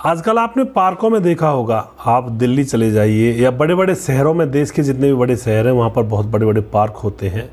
आजकल आपने पार्कों में देखा होगा, आप दिल्ली चले जाइए या बड़े बड़े शहरों में, देश के जितने भी बड़े शहर हैं वहाँ पर बहुत बड़े बड़े पार्क होते हैं।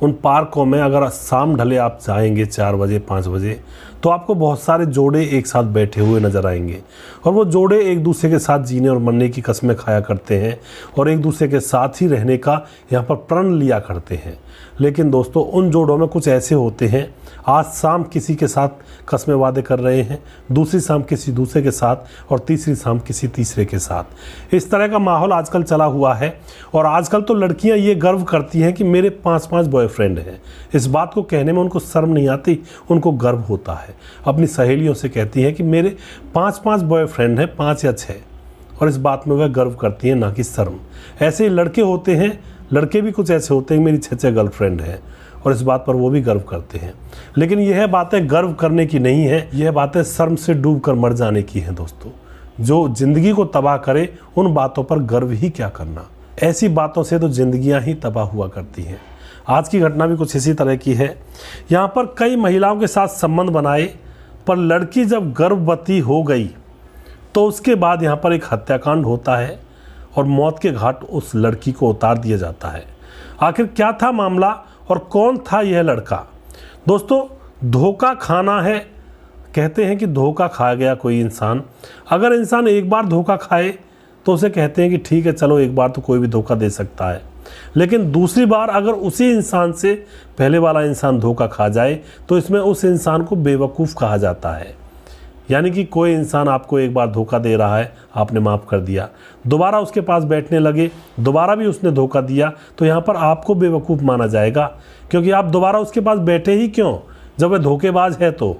उन पार्कों में अगर शाम ढले आप जाएंगे 4 बजे 5 बजे तो आपको बहुत सारे जोड़े एक साथ बैठे हुए नज़र आएंगे और वो जोड़े एक दूसरे के साथ जीने और मरने की कस्में खाया करते हैं और एक दूसरे के साथ ही रहने का यहाँ पर प्रण लिया करते हैं। लेकिन दोस्तों, उन जोड़ों में कुछ ऐसे होते हैं, आज शाम किसी के साथ कस्में वादे कर रहे हैं, दूसरी शाम किसी दूसरे के साथ और तीसरी शाम किसी तीसरे के साथ। इस तरह का माहौल आजकल चला हुआ है और आजकल तो लड़कियां ये गर्व करती हैं कि मेरे 5-5 बॉयफ्रेंड हैं। इस बात को कहने में उनको शर्म नहीं आती, उनको गर्व होता है। अपनी सहेलियों से कहती हैं कि मेरे 5-5 बॉयफ्रेंड हैं, 5 या 6, और इस बात में वह गर्व करती हैं, ना कि शर्म। ऐसे ही लड़के होते हैं, लड़के भी कुछ ऐसे होते हैं, मेरी 6 गर्लफ्रेंड हैं, और इस बात पर वो भी गर्व करते हैं। लेकिन यह बातें गर्व करने की नहीं है, यह बातें शर्म से डूब कर मर जाने की हैं दोस्तों। जो ज़िंदगी को तबाह करे उन बातों पर गर्व ही क्या करना। ऐसी बातों से तो ज़िंदगियां ही तबाह हुआ करती हैं। आज की घटना भी कुछ इसी तरह की है। यहाँ पर कई महिलाओं के साथ संबंध बनाए, पर लड़की जब गर्भवती हो गई तो उसके बाद यहाँ पर एक हत्याकांड होता है और मौत के घाट उस लड़की को उतार दिया जाता है। आखिर क्या था मामला और कौन था यह लड़का? दोस्तों, धोखा खाना है। कहते हैं कि धोखा खा गया कोई इंसान। अगर इंसान एक बार धोखा खाए तो उसे कहते हैं कि ठीक है, चलो एक बार तो कोई भी धोखा दे सकता है। लेकिन दूसरी बार अगर उसी इंसान से पहले वाला इंसान धोखा खा जाए तो इसमें उस इंसान को बेवकूफ़ कहा जाता है। यानी कि कोई इंसान आपको एक बार धोखा दे रहा है, आपने माफ़ कर दिया, दोबारा उसके पास बैठने लगे, दोबारा भी उसने धोखा दिया, तो यहाँ पर आपको बेवकूफ़ माना जाएगा, क्योंकि आप दोबारा उसके पास बैठे ही क्यों जब वह धोखेबाज है तो।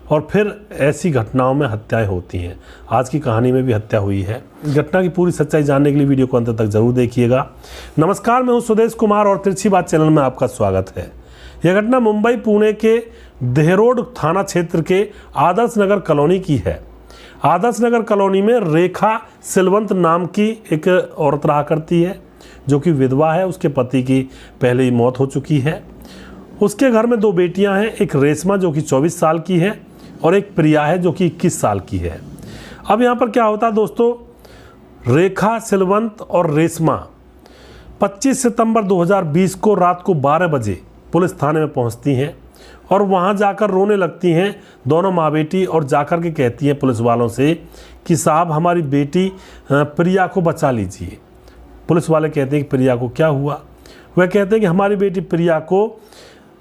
और फिर ऐसी घटनाओं में हत्याएं होती हैं। आज की कहानी में भी हत्या हुई है। घटना की पूरी सच्चाई जानने के लिए वीडियो को अंत तक जरूर देखिएगा। नमस्कार, मैं हूँ सुदेश कुमार और तिरछी बात चैनल में आपका स्वागत है। यह घटना मुंबई पुणे के देहरोड थाना क्षेत्र के आदर्श नगर कॉलोनी की है। आदर्श नगर कॉलोनी में रेखा सिलवंत नाम की एक औरत रहा करती है, जो कि विधवा है। उसके पति की पहले ही मौत हो चुकी है। उसके घर में 2 बेटियां हैं, एक रेशमा जो कि 24 साल की है और एक प्रिया है जो कि 21 साल की है। अब यहाँ पर क्या होता है दोस्तों, रेखा सिलवंत और रेशमा 25 सितंबर 2020 को रात को 12 बजे पुलिस थाने में पहुँचती हैं और वहाँ जाकर रोने लगती हैं दोनों माँ बेटी, और जाकर के कहती हैं पुलिस वालों से कि साहब, हमारी बेटी प्रिया को बचा लीजिए। पुलिस वाले कहते हैं कि प्रिया को क्या हुआ? वह कहते हैं कि हमारी बेटी प्रिया को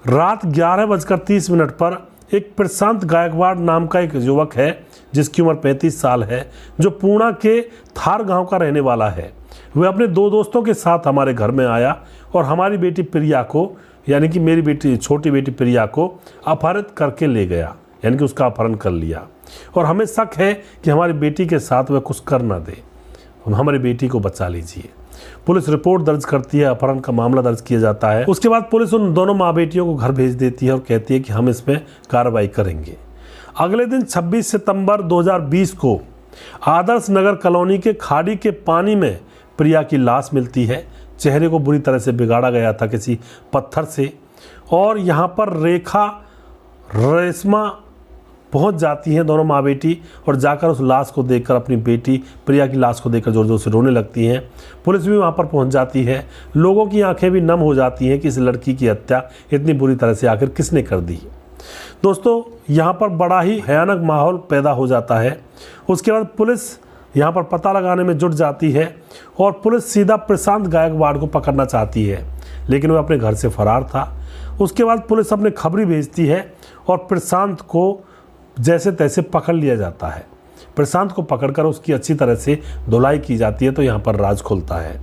रात 11:30 पर एक प्रशांत गायकवाड़ नाम का एक युवक है, जिसकी उम्र 35 साल है, जो पूना के थार गांव का रहने वाला है। वह अपने 2 दोस्तों के साथ हमारे घर में आया और हमारी बेटी प्रिया को, यानी कि मेरी बेटी, छोटी बेटी प्रिया को अपहरित करके ले गया, यानी कि उसका अपहरण कर लिया। और हमें शक है कि हमारी बेटी के साथ वह कुछ कर ना दे, हमारी बेटी को बचा लीजिए। पुलिस रिपोर्ट दर्ज करती है, अपहरण का मामला दर्ज किया जाता है। उसके बाद पुलिस उन दोनों माँ बेटियों को घर भेज देती है और कहती है कि हम इसमें कार्रवाई करेंगे। अगले दिन 26 सितंबर 2020 को आदर्श नगर कॉलोनी के खाड़ी के पानी में प्रिया की लाश मिलती है। चेहरे को बुरी तरह से बिगाड़ा गया था किसी पत्थर से, और यहाँ पर रेखा रेशमा पहुंच जाती हैं, दोनों माँ बेटी, और जाकर उस लाश को देखकर, अपनी बेटी प्रिया की लाश को देखकर जोर जोर से रोने लगती हैं। पुलिस भी वहाँ पर पहुँच जाती है। लोगों की आंखें भी नम हो जाती हैं कि इस लड़की की हत्या इतनी बुरी तरह से आखिर किसने कर दी। दोस्तों, यहाँ पर बड़ा ही भयानक माहौल पैदा हो जाता है। उसके बाद पुलिस यहाँ पर पता लगाने में जुट जाती है और पुलिस सीधा प्रशांत गायकवाड़ को पकड़ना चाहती है, लेकिन वह अपने घर से फरार था। उसके बाद पुलिस अपने खबरी भेजती है और प्रशांत को जैसे तैसे पकड़ लिया जाता है। प्रशांत को पकड़कर उसकी अच्छी तरह से धुलाई की जाती है, तो यहाँ पर राज खुलता है।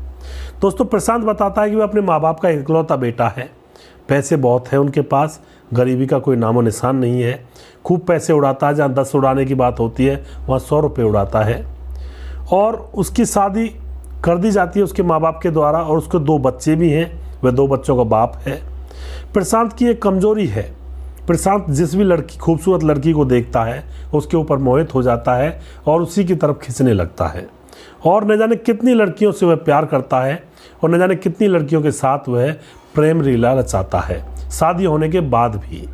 दोस्तों, प्रशांत बताता है कि वह अपने माँ बाप का इकलौता बेटा है, पैसे बहुत है उनके पास, गरीबी का कोई नामो निशान नहीं है, खूब पैसे उड़ाता है। जहाँ 10 उड़ाने की बात होती है वहाँ 100 रुपये उड़ाता है, और उसकी शादी कर दी जाती है उसके माँ बाप के द्वारा, और उसके 2 बच्चे भी हैं, वह 2 बच्चों का बाप है। प्रशांत की एक कमजोरी है, प्रशांत जिस भी लड़की, खूबसूरत लड़की को देखता है उसके ऊपर मोहित हो जाता है और उसी की तरफ खिंचने लगता है, और न जाने कितनी लड़कियों से वह प्यार करता है और न जाने कितनी लड़कियों के साथ वह प्रेम लीला रचाता है, शादी होने के बाद भी।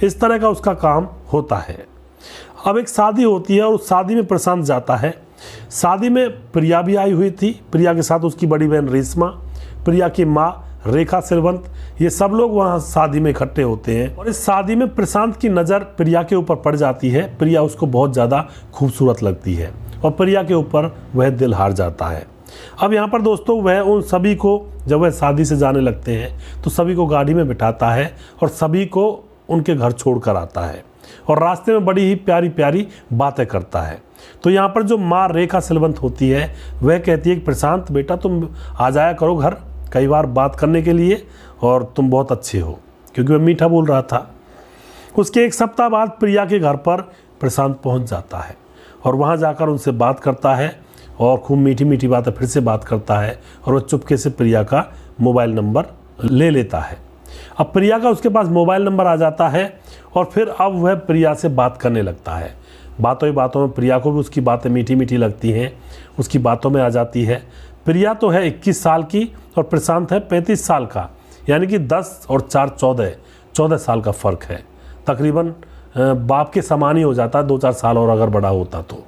इस तरह का उसका काम होता है। अब एक शादी होती है और उस शादी में प्रशांत जाता है। शादी में प्रिया भी आई हुई थी, प्रिया के साथ उसकी बड़ी बहन रेशमा, प्रिया की माँ रेखा सिलवंत, ये सब लोग वहाँ शादी में इकट्ठे होते हैं। और इस शादी में प्रशांत की नज़र प्रिया के ऊपर पड़ जाती है। प्रिया उसको बहुत ज़्यादा खूबसूरत लगती है और प्रिया के ऊपर वह दिल हार जाता है। अब यहाँ पर दोस्तों वह उन सभी को, जब वह शादी से जाने लगते हैं तो सभी को गाड़ी में बिठाता है और सभी को उनके घर छोड़ कर आता है और रास्ते में बड़ी ही प्यारी प्यारी बातें करता है। तो यहाँ पर जो माँ रेखा सिलवंत होती है वह कहती है कि प्रशांत बेटा तुम आ जाया करो घर कई बार बात करने के लिए, और तुम बहुत अच्छे हो, क्योंकि वह मीठा बोल रहा था। उसके एक सप्ताह बाद प्रिया के घर पर प्रशांत पहुँच जाता है और वहाँ जाकर उनसे बात करता है और खूब मीठी मीठी बातें फिर से बात करता है और वह चुपके से प्रिया का मोबाइल नंबर ले लेता है। अब प्रिया का उसके पास मोबाइल नंबर आ जाता है और फिर अब वह प्रिया से बात करने लगता है। बातों ही बातों में प्रिया को भी उसकी बातें मीठी मीठी लगती हैं, उसकी बातों में आ जाती है। प्रिया तो है 21 साल की और प्रशांत है 35 साल का, यानी कि 10 और 4 14 साल का फ़र्क है। तकरीबन बाप के समान ही हो जाता है, 2-4 साल और अगर बड़ा होता तो।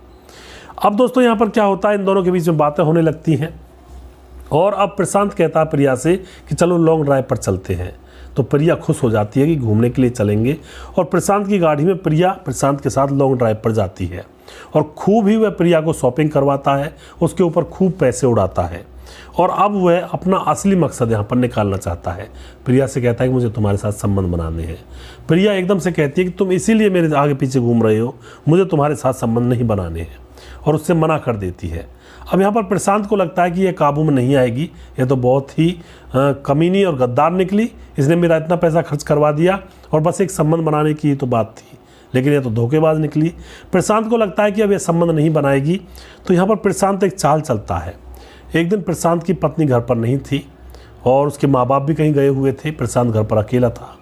अब दोस्तों यहाँ पर क्या होता है, इन दोनों के बीच में बातें होने लगती हैं और अब प्रशांत कहता है प्रिया से कि चलो लॉन्ग ड्राइव पर चलते हैं। तो प्रिया खुश हो जाती है कि घूमने के लिए चलेंगे और प्रशांत की गाड़ी में प्रिया प्रशांत के साथ लॉन्ग ड्राइव पर जाती है और खूब ही वह प्रिया को शॉपिंग करवाता है, उसके ऊपर खूब पैसे उड़ाता है और अब वह अपना असली मकसद यहाँ पर निकालना चाहता है। प्रिया से कहता है कि मुझे तुम्हारे साथ संबंध बनाने हैं। प्रिया एकदम से कहती है कि तुम इसीलिए मेरे आगे पीछे घूम रहे हो, मुझे तुम्हारे साथ संबंध नहीं बनाने हैं, और उससे मना कर देती है। अब यहाँ पर प्रशांत को लगता है कि यह काबू में नहीं आएगी, यह तो बहुत ही कमीनी और गद्दार निकली, इसने मेरा इतना पैसा खर्च करवा दिया और बस एक संबंध बनाने की तो बात थी, लेकिन यह तो धोखेबाज निकली। प्रशांत को लगता है कि अब यह संबंध नहीं बनाएगी, तो यहाँ पर प्रशांत एक चाल चलता है। एक दिन प्रशांत की पत्नी घर पर नहीं थी और उसके माँ बाप भी कहीं गए हुए थे, प्रशांत घर पर अकेला था।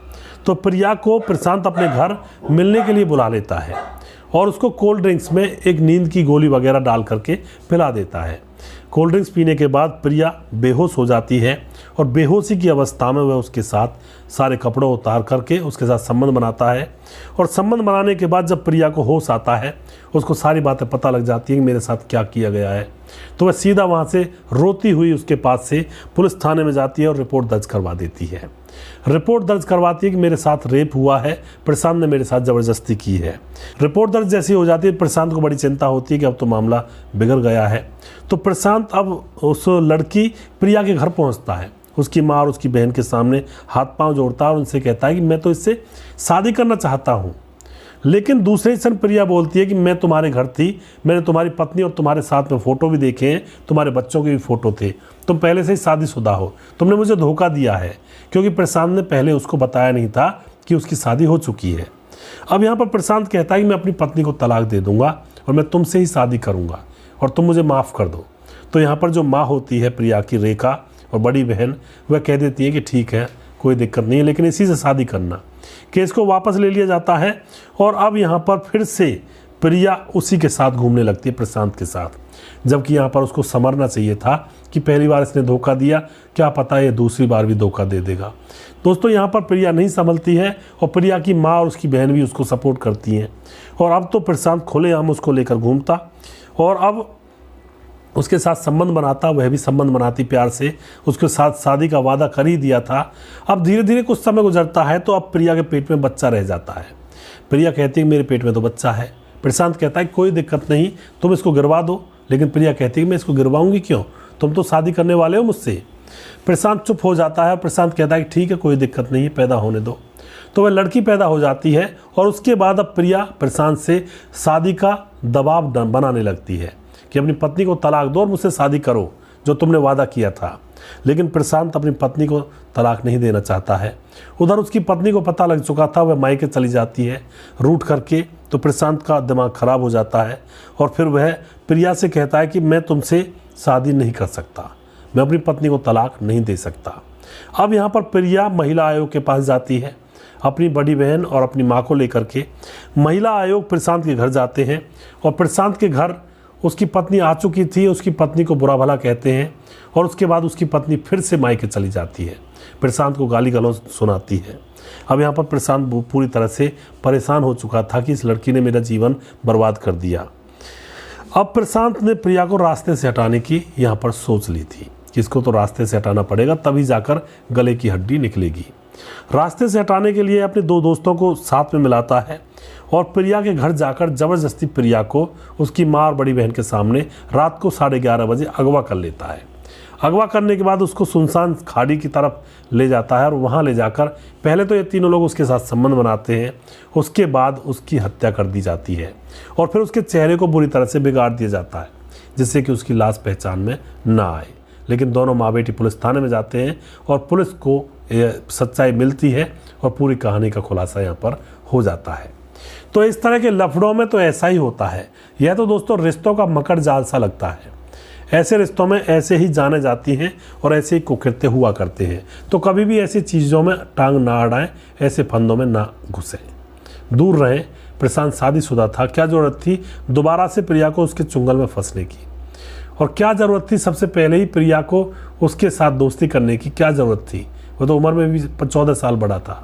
तो प्रिया को प्रशांत अपने घर मिलने के लिए बुला लेता है और उसको कोल्ड ड्रिंक्स में एक नींद की गोली वगैरह डाल करके पिला देता है। कोल्ड ड्रिंक्स पीने के बाद प्रिया बेहोश हो जाती है और बेहोशी की अवस्था में वह उसके साथ सारे कपड़े उतार करके उसके साथ संबंध बनाता है और संबंध बनाने के बाद जब प्रिया को होश आता है, उसको सारी बातें पता लग जाती हैं कि मेरे साथ क्या किया गया है, तो वह सीधा वहाँ से रोती हुई उसके पास से पुलिस थाने में जाती है और रिपोर्ट दर्ज करवा देती है। रिपोर्ट दर्ज करवाती है कि मेरे साथ रेप हुआ है, प्रशांत ने मेरे साथ ज़बरदस्ती की है। रिपोर्ट दर्ज जैसी हो जाती है, प्रशांत को बड़ी चिंता होती है कि अब तो मामला बिगड़ गया है। तो प्रशांत अब उस लड़की प्रिया के घर पहुंचता है, उसकी माँ और उसकी बहन के सामने हाथ पांव जोड़ता है और उनसे कहता है कि मैं तो इससे शादी करना चाहता हूँ। लेकिन दूसरे क्षण प्रिया बोलती है कि मैं तुम्हारे घर थी, मैंने तुम्हारी पत्नी और तुम्हारे साथ में फ़ोटो भी देखे हैं, तुम्हारे बच्चों के भी फ़ोटो थे, तुम पहले से ही शादीशुदा हो, तुमने मुझे धोखा दिया है, क्योंकि प्रशांत ने पहले उसको बताया नहीं था कि उसकी शादी हो चुकी है। अब यहाँ पर प्रशांत कहता है कि मैं अपनी पत्नी को तलाक दे दूंगा और मैं तुमसे ही शादी करूँगा और तुम मुझे माफ़ कर दो। तो यहाँ पर जो माँ होती है प्रिया की, रेखा, और बड़ी बहन, वह कह देती है कि ठीक है, कोई दिक्कत नहीं है, लेकिन इसी से शादी करना। केस को वापस ले लिया जाता है और अब यहाँ पर फिर से प्रिया उसी के साथ घूमने लगती है, प्रशांत के साथ, जबकि यहाँ पर उसको समझना चाहिए था कि पहली बार इसने धोखा दिया, क्या पता ये दूसरी बार भी धोखा दे देगा। दोस्तों यहाँ पर प्रिया नहीं संभलती है और प्रिया की माँ और उसकी बहन भी उसको सपोर्ट करती हैं और अब तो प्रशांत खुलेआम उसको लेकर घूमता और अब उसके साथ संबंध बनाता, वह भी संबंध बनाती प्यार से, उसके साथ शादी का वादा कर ही दिया था। अब धीरे धीरे कुछ समय गुजरता है तो अब प्रिया के पेट में बच्चा रह जाता है। प्रिया कहती है मेरे पेट में तो बच्चा है। प्रशांत कहता है कोई दिक्कत नहीं, तुम इसको गिरवा दो, लेकिन प्रिया कहती है मैं इसको गिरवाऊंगी क्यों, तुम तो शादी करने वाले हो मुझसे। प्रशांत चुप हो जाता है, प्रशांत कहता है कि ठीक है, कोई दिक्कत नहीं है, पैदा होने दो। तो वह लड़की पैदा हो जाती है और उसके बाद अब प्रिया प्रशांत से शादी का दबाव बनाने लगती है कि अपनी पत्नी को तलाक दो और मुझसे शादी करो, जो तुमने वादा किया था। लेकिन प्रशांत अपनी पत्नी को तलाक नहीं देना चाहता है। उधर उसकी पत्नी को पता लग चुका था, वह मायके चली जाती है रूठ करके, तो प्रशांत का दिमाग खराब हो जाता है और फिर वह प्रिया से कहता है कि मैं तुमसे शादी नहीं कर सकता, मैं अपनी पत्नी को तलाक नहीं दे सकता। अब यहाँ पर प्रिया महिला आयोग के पास जाती है, अपनी बड़ी बहन और अपनी माँ को लेकर के। महिला आयोग प्रशांत के घर जाते हैं और प्रशांत के घर उसकी पत्नी आ चुकी थी, उसकी पत्नी को बुरा भला कहते हैं और उसके बाद उसकी पत्नी फिर से मायके चली जाती है, प्रशांत को गाली गलौज सुनाती है। अब यहाँ पर प्रशांत पूरी तरह से परेशान हो चुका था कि इस लड़की ने मेरा जीवन बर्बाद कर दिया। अब प्रशांत ने प्रिया को रास्ते से हटाने की यहाँ पर सोच ली थी कि इसको तो रास्ते से हटाना पड़ेगा, तभी जाकर गले की हड्डी निकलेगी। रास्ते से हटाने के लिए अपने दो दोस्तों को साथ में मिलाता है और प्रिया के घर जाकर ज़बरदस्ती प्रिया को उसकी माँ और बड़ी बहन के सामने रात को 11:30 बजे अगवा कर लेता है। अगवा करने के बाद उसको सुनसान खाड़ी की तरफ ले जाता है और वहाँ ले जाकर पहले तो ये तीनों लोग उसके साथ संबंध बनाते हैं, उसके बाद उसकी हत्या कर दी जाती है और फिर उसके चेहरे को बुरी तरह से बिगाड़ दिया जाता है जिससे कि उसकी लाश पहचान में ना आए। लेकिन दोनों माँ बेटी पुलिस थाने में जाते हैं और पुलिस को सच्चाई मिलती है और पूरी कहानी का खुलासा यहाँ पर हो जाता है। तो इस तरह के लफड़ों में तो ऐसा ही होता है। यह तो दोस्तों रिश्तों का मकड़ जाल सा लगता है। ऐसे रिश्तों में ऐसे ही जाने जाती हैं और ऐसे ही कुकृत्य हुआ करते हैं। तो कभी भी ऐसी चीज़ों में टांग ना अड़ाएं, ऐसे फंदों में ना घुसें, दूर रहें। प्रशांत शादीशुदा था, क्या ज़रूरत थी दोबारा से प्रिया को उसके चुंगल में फंसने की, और क्या ज़रूरत थी सबसे पहले ही प्रिया को उसके साथ दोस्ती करने की, क्या ज़रूरत थी? वो तो उम्र में भी 14 साल बड़ा था।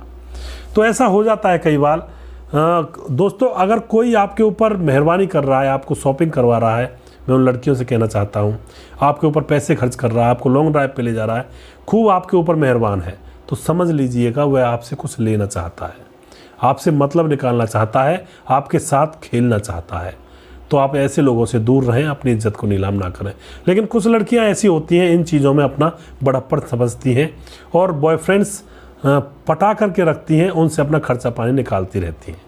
तो ऐसा हो जाता है कई बार। दोस्तों, अगर कोई आपके ऊपर मेहरबानी कर रहा है, आपको शॉपिंग करवा रहा है, मैं उन लड़कियों से कहना चाहता हूँ, आपके ऊपर पैसे खर्च कर रहा है, आपको लॉन्ग ड्राइव पे ले जा रहा है, खूब आपके ऊपर मेहरबान है, तो समझ लीजिएगा वह आपसे कुछ लेना चाहता है, आपसे मतलब निकालना चाहता है, आपके साथ खेलना चाहता है। तो आप ऐसे लोगों से दूर रहें, अपनी इज्जत को नीलाम ना करें। लेकिन कुछ लड़कियां ऐसी होती हैं, इन चीज़ों में अपना बड़प्पन समझती हैं और बॉयफ्रेंड्स पटा करके रखती हैं, उनसे अपना खर्चा पानी निकालती रहती हैं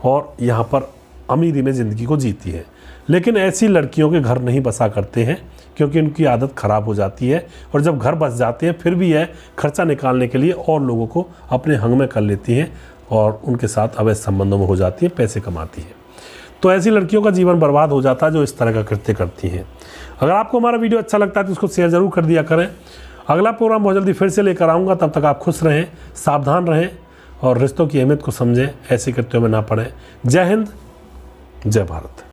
और यहाँ पर अमीरी में ज़िंदगी को जीती है। लेकिन ऐसी लड़कियों के घर नहीं बसा करते हैं क्योंकि उनकी आदत ख़राब हो जाती है और जब घर बस जाते हैं फिर भी यह खर्चा निकालने के लिए और लोगों को अपने हंग में कर लेती हैं और उनके साथ अवैध संबंधों में हो जाती हैं, पैसे कमाती हैं। तो ऐसी लड़कियों का जीवन बर्बाद हो जाता है जो इस तरह का कृत्य करती हैं। अगर आपको हमारा वीडियो अच्छा लगता है तो उसको शेयर ज़रूर कर दिया करें। अगला प्रोग्राम बहुत जल्दी फिर से लेकर आऊँगा, तब तक आप खुश रहें, सावधान रहें और रिश्तों की अहमियत को समझें, ऐसे कृत्यों में ना पड़ें। जय हिंद, जय भारत।